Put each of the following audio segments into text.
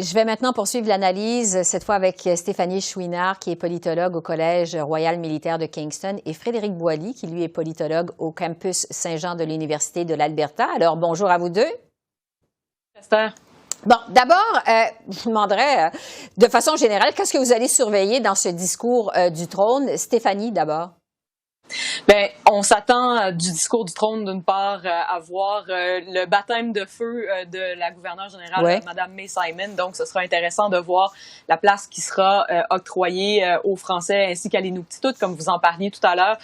Je vais maintenant poursuivre l'analyse, cette fois avec Stéphanie Chouinard, qui est politologue au Collège royal militaire de Kingston, et Frédéric Boily, qui lui est politologue au campus Saint-Jean de l'Université de l'Alberta. Alors, bonjour à vous deux. Esther. Bon, d'abord, je vous demanderais, de façon générale, qu'est-ce que vous allez surveiller dans ce discours du trône? Stéphanie, d'abord. Bien, on s'attend du discours du trône, d'une part, à voir le baptême de feu de la gouverneure générale, Mme May Simon. Donc, ce sera intéressant de voir la place qui sera octroyée aux Français ainsi qu'à l'Inuktitut, comme vous en parliez tout à l'heure.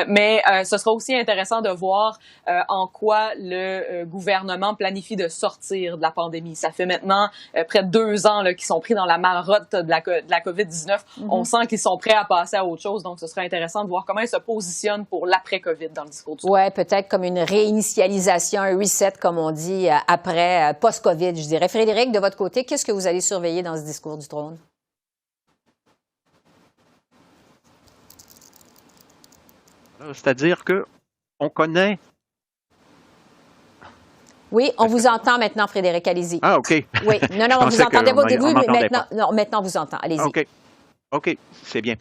Mais ce sera aussi intéressant de voir en quoi le gouvernement planifie de sortir de la pandémie. Ça fait maintenant près de 2 ans qu'ils sont pris dans la marotte de la COVID-19. On sent qu'ils sont prêts à passer à autre chose. Donc, ce sera intéressant de voir comment ils se positionne pour l'après-COVID dans le discours du trône. Oui, peut-être comme une réinitialisation, un reset, comme on dit, après, post-COVID, je dirais. Frédéric, de votre côté, qu'est-ce que vous allez surveiller dans ce discours du trône? C'est-à-dire qu'on connaît... Oui, on vous entend maintenant, Frédéric, allez-y. Ah, OK. Oui, non, on vous entendait pas au début, mais maintenant, on vous entend. Allez-y. OK, c'est bien.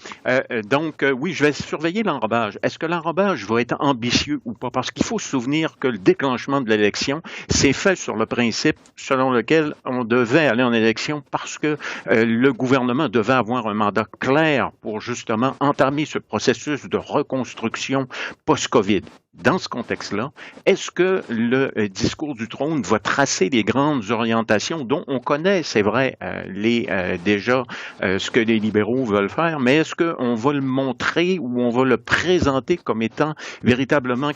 Donc, oui, je vais surveiller l'enrobage. Est-ce que l'enrobage va être ambitieux ou pas? Parce qu'il faut se souvenir que le déclenchement de l'élection s'est fait sur le principe selon lequel on devait aller en élection parce que le gouvernement devait avoir un mandat clair pour justement entamer ce processus de reconstruction post-COVID. Dans ce contexte-là, est-ce que le discours du trône va tracer les grandes orientations dont on connaît, c'est vrai, déjà ce que les libéraux veulent faire, mais est-ce qu'on va le montrer ou on va le présenter comme étant véritablement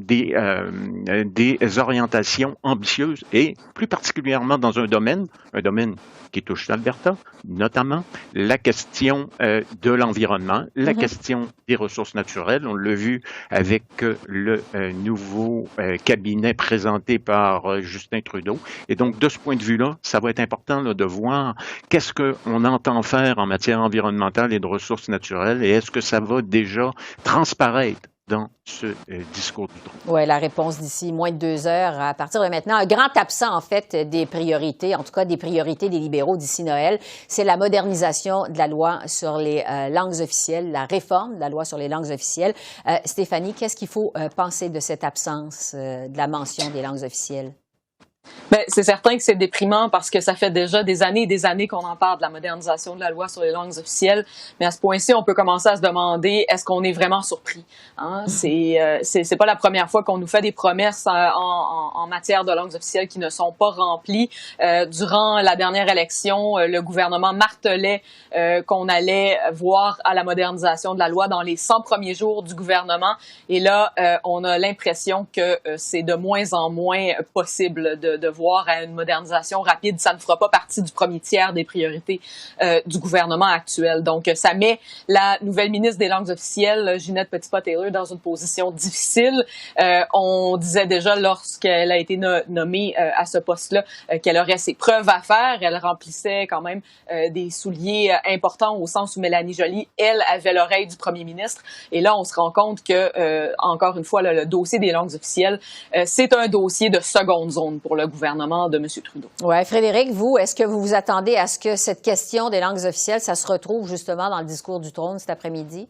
des orientations ambitieuses et plus particulièrement dans un domaine qui touche l'Alberta, notamment la question de l'environnement, la question des ressources naturelles. On l'a vu avec le nouveau cabinet présenté par Justin Trudeau. Et donc, de ce point de vue-là, ça va être important là, de voir qu'est-ce qu'on entend faire en matière environnementale et de ressources naturelles et est-ce que ça va déjà transparaître dans ce discours du trône. Oui, la réponse d'ici moins de 2 heures à partir de maintenant. Un grand absent, en fait, des priorités, en tout cas des priorités des libéraux d'ici Noël, c'est la modernisation de la loi sur les langues officielles, la réforme de la loi sur les langues officielles. Stéphanie, qu'est-ce qu'il faut penser de cette absence de la mention des langues officielles? Bien, c'est certain que c'est déprimant parce que ça fait déjà des années et des années qu'on en parle de la modernisation de la loi sur les langues officielles. Mais à ce point-ci, on peut commencer à se demander, est-ce qu'on est vraiment surpris? Hein? C'est pas la première fois qu'on nous fait des promesses en matière de langues officielles qui ne sont pas remplies. Durant la dernière élection, le gouvernement martelait qu'on allait voir à la modernisation de la loi dans les 100 premiers jours du gouvernement. Et là, on a l'impression que c'est de moins en moins possible de voir à une modernisation rapide. Ça ne fera pas partie du premier tiers des priorités du gouvernement actuel. Donc, ça met la nouvelle ministre des langues officielles, Ginette Petitpas-Taylor, dans une position difficile. On disait déjà lorsqu'elle a été nommée à ce poste-là qu'elle aurait ses preuves à faire. Elle remplissait quand même des souliers importants au sens où Mélanie Joly, elle, avait l'oreille du premier ministre. Et là, on se rend compte que, encore une fois, le dossier des langues officielles, c'est un dossier de seconde zone pour le gouvernement de M. Trudeau. Oui, Frédéric, vous, est-ce que vous vous attendez à ce que cette question des langues officielles, ça se retrouve justement dans le discours du trône cet après-midi?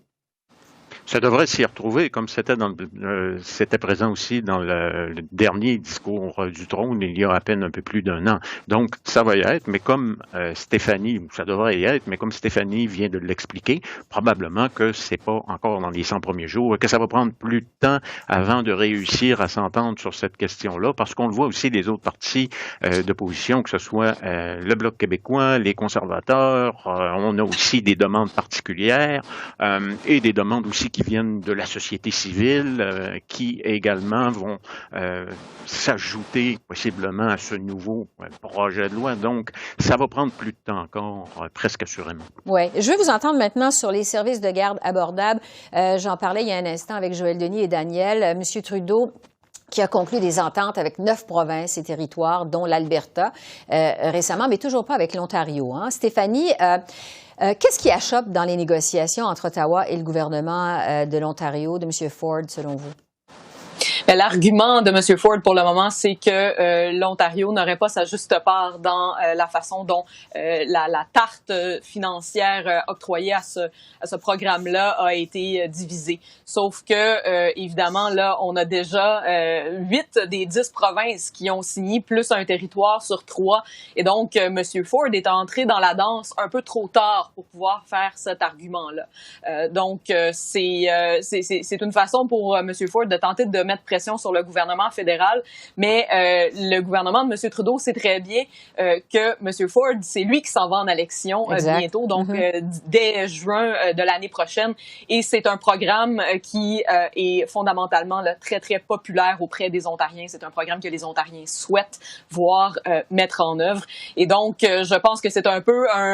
Ça devrait s'y retrouver, comme c'était présent aussi dans le dernier discours du trône il y a à peine un peu plus d'1 an. Donc, ça va y être, mais comme ça devrait y être, mais comme Stéphanie vient de l'expliquer, probablement que c'est pas encore dans les 100 premiers jours, que ça va prendre plus de temps avant de réussir à s'entendre sur cette question-là, parce qu'on le voit aussi des autres partis d'opposition, que ce soit le Bloc québécois, les conservateurs, on a aussi des demandes particulières et des demandes aussi qui viennent de la société civile, qui également vont s'ajouter possiblement à ce nouveau projet de loi. Donc, ça va prendre plus de temps encore, presque assurément. Oui. Je vais vous entendre maintenant sur les services de garde abordables. J'en parlais il y a un instant avec Joël Denis et Daniel. Monsieur Trudeau qui a conclu des ententes avec 9 provinces et territoires, dont l'Alberta récemment, mais toujours pas avec l'Ontario. Hein. Stéphanie, qu'est-ce qui achoppe dans les négociations entre Ottawa et le gouvernement de l'Ontario, de M. Ford, selon vous? L'argument de M. Ford pour le moment, c'est que l'Ontario n'aurait pas sa juste part dans la façon dont la tarte financière octroyée à ce programme-là a été divisée. Sauf que, évidemment, là, on a déjà 8 des 10 provinces qui ont signé, plus un territoire sur 3. Et donc, M. Ford est entré dans la danse un peu trop tard pour pouvoir faire cet argument-là. Donc, c'est une façon pour M. Ford de tenter de mettre pression sur le gouvernement fédéral, mais le gouvernement de M. Trudeau sait très bien que M. Ford, c'est lui qui s'en va en élection bientôt, donc dès juin de l'année prochaine, et c'est un programme qui est fondamentalement là, très, très populaire auprès des Ontariens. C'est un programme que les Ontariens souhaitent voir mettre en œuvre, et donc je pense que c'est un peu un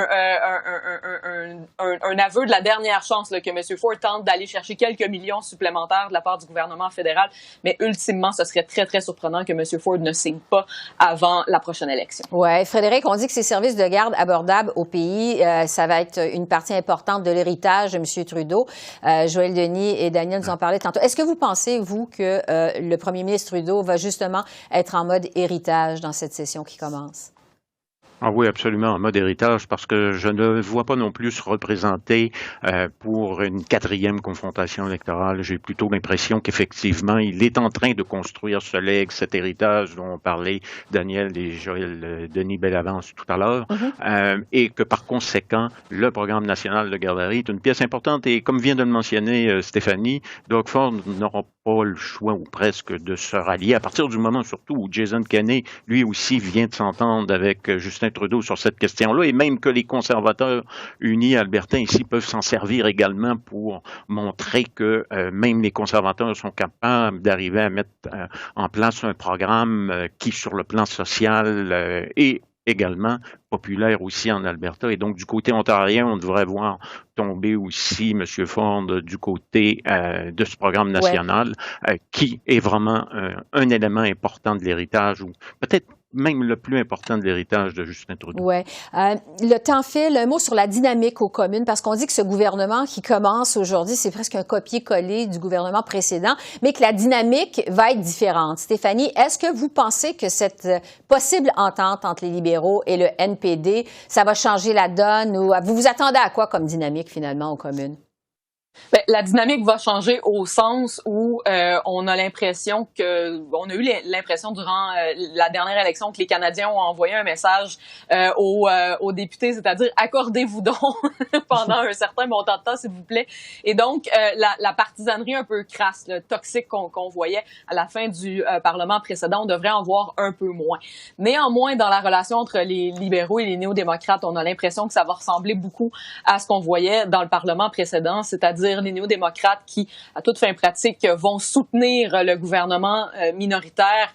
aveu de la dernière chance là, que M. Ford tente d'aller chercher quelques millions supplémentaires de la part du gouvernement fédéral, mais ultimement, ce serait très, très surprenant que M. Ford ne signe pas avant la prochaine élection. Oui. Frédéric, on dit que ces services de garde abordables au pays, ça va être une partie importante de l'héritage de M. Trudeau. Joël Denis et Daniel nous en parlaient tantôt. Est-ce que vous pensez, vous, que le premier ministre Trudeau va justement être en mode héritage dans cette session qui commence? Ah oui, absolument, en mode héritage, parce que je ne vois pas non plus se représenter pour une 4e confrontation électorale. J'ai plutôt l'impression qu'effectivement, il est en train de construire ce legs, cet héritage dont on parlait Daniel et Joël Denis Bellavance tout à l'heure, et que par conséquent, le programme national de garderie est une pièce importante. Et comme vient de le mentionner Stéphanie, Doug Ford n'aura pas le choix ou presque de se rallier à partir du moment surtout où Jason Kenney, lui aussi, vient de s'entendre avec Justin Trudeau sur cette question-là, et même que les conservateurs unis albertains ici peuvent s'en servir également pour montrer que même les conservateurs sont capables d'arriver à mettre en place un programme qui, sur le plan social, est également populaire aussi en Alberta. Et donc, du côté ontarien, on devrait voir tomber aussi M. Ford du côté de ce programme national, qui est vraiment un élément important de l'héritage, ou peut-être même le plus important de l'héritage de Justin Trudeau. Oui. Le temps file. Un mot sur la dynamique aux communes, parce qu'on dit que ce gouvernement qui commence aujourd'hui, c'est presque un copier-coller du gouvernement précédent, mais que la dynamique va être différente. Stéphanie, est-ce que vous pensez que cette possible entente entre les libéraux et le NPD, ça va changer la donne, ou vous vous attendez à quoi comme dynamique finalement aux communes? Bien, la dynamique va changer au sens où on a l'impression on a eu l'impression durant la dernière élection que les Canadiens ont envoyé un message aux députés, c'est-à-dire accordez-vous donc pendant un certain montant de temps, s'il vous plaît. Et donc la partisanerie un peu crasse, toxique qu'on voyait à la fin du Parlement précédent, on devrait en voir un peu moins. Néanmoins, dans la relation entre les libéraux et les néo-démocrates, on a l'impression que ça va ressembler beaucoup à ce qu'on voyait dans le Parlement précédent, c'est-à-dire les néo-démocrates qui, à toute fin pratique, vont soutenir le gouvernement minoritaire,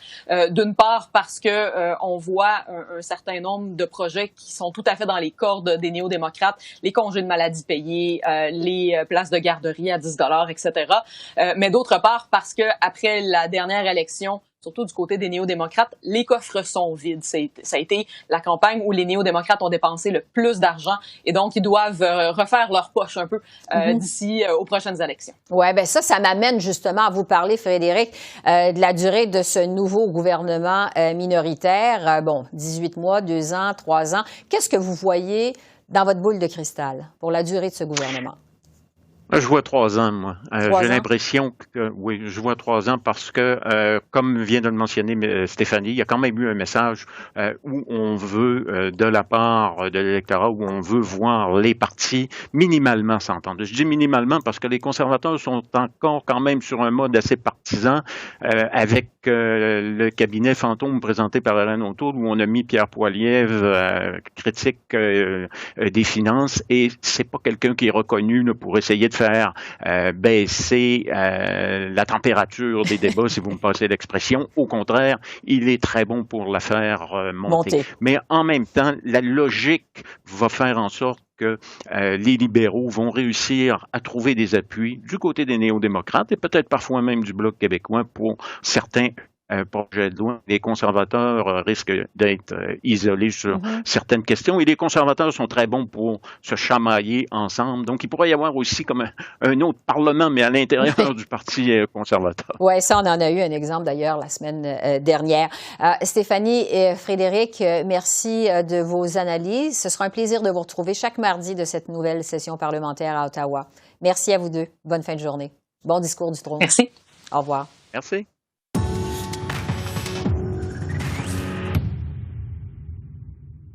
d'une part parce que on voit un certain nombre de projets qui sont tout à fait dans les cordes des néo-démocrates, les congés de maladie payés, les places de garderie à 10 $, etc. Mais d'autre part parce que après la dernière élection, surtout du côté des néo-démocrates, les coffres sont vides. Ça a été la campagne où les néo-démocrates ont dépensé le plus d'argent, et donc ils doivent refaire leur poche un peu d'ici aux prochaines élections. Ouais, ben ça m'amène justement à vous parler, Frédéric, de la durée de ce nouveau gouvernement minoritaire. 18 mois, 2 ans, 3 ans. Qu'est-ce que vous voyez dans votre boule de cristal pour la durée de ce gouvernement? Je vois 3 ans, moi. J'ai l'impression que, oui, je vois 3 ans parce que, comme vient de le mentionner Stéphanie, il y a quand même eu un message où on veut, de la part de l'électorat, où on veut voir les partis minimalement s'entendre. Je dis minimalement parce que les conservateurs sont encore quand même sur un mode assez partisan avec le cabinet fantôme présenté par Alain O'Toole, où on a mis Pierre Poilievre, critique des finances, et c'est pas quelqu'un qui est reconnu là, pour essayer de faire baisser la température des débats, si vous me passez l'expression. Au contraire, il est très bon pour la faire monter. Mais en même temps, la logique va faire en sorte que les libéraux vont réussir à trouver des appuis du côté des néo-démocrates et peut-être parfois même du Bloc québécois pour certains projet de loi. Les conservateurs risquent d'être isolés sur certaines questions et les conservateurs sont très bons pour se chamailler ensemble. Donc, il pourrait y avoir aussi comme un autre parlement, mais à l'intérieur du Parti conservateur. Oui, ça, on en a eu un exemple d'ailleurs la semaine dernière. Stéphanie et Frédéric, merci de vos analyses. Ce sera un plaisir de vous retrouver chaque mardi de cette nouvelle session parlementaire à Ottawa. Merci à vous deux. Bonne fin de journée. Bon discours du trône. Merci. Au revoir. Merci.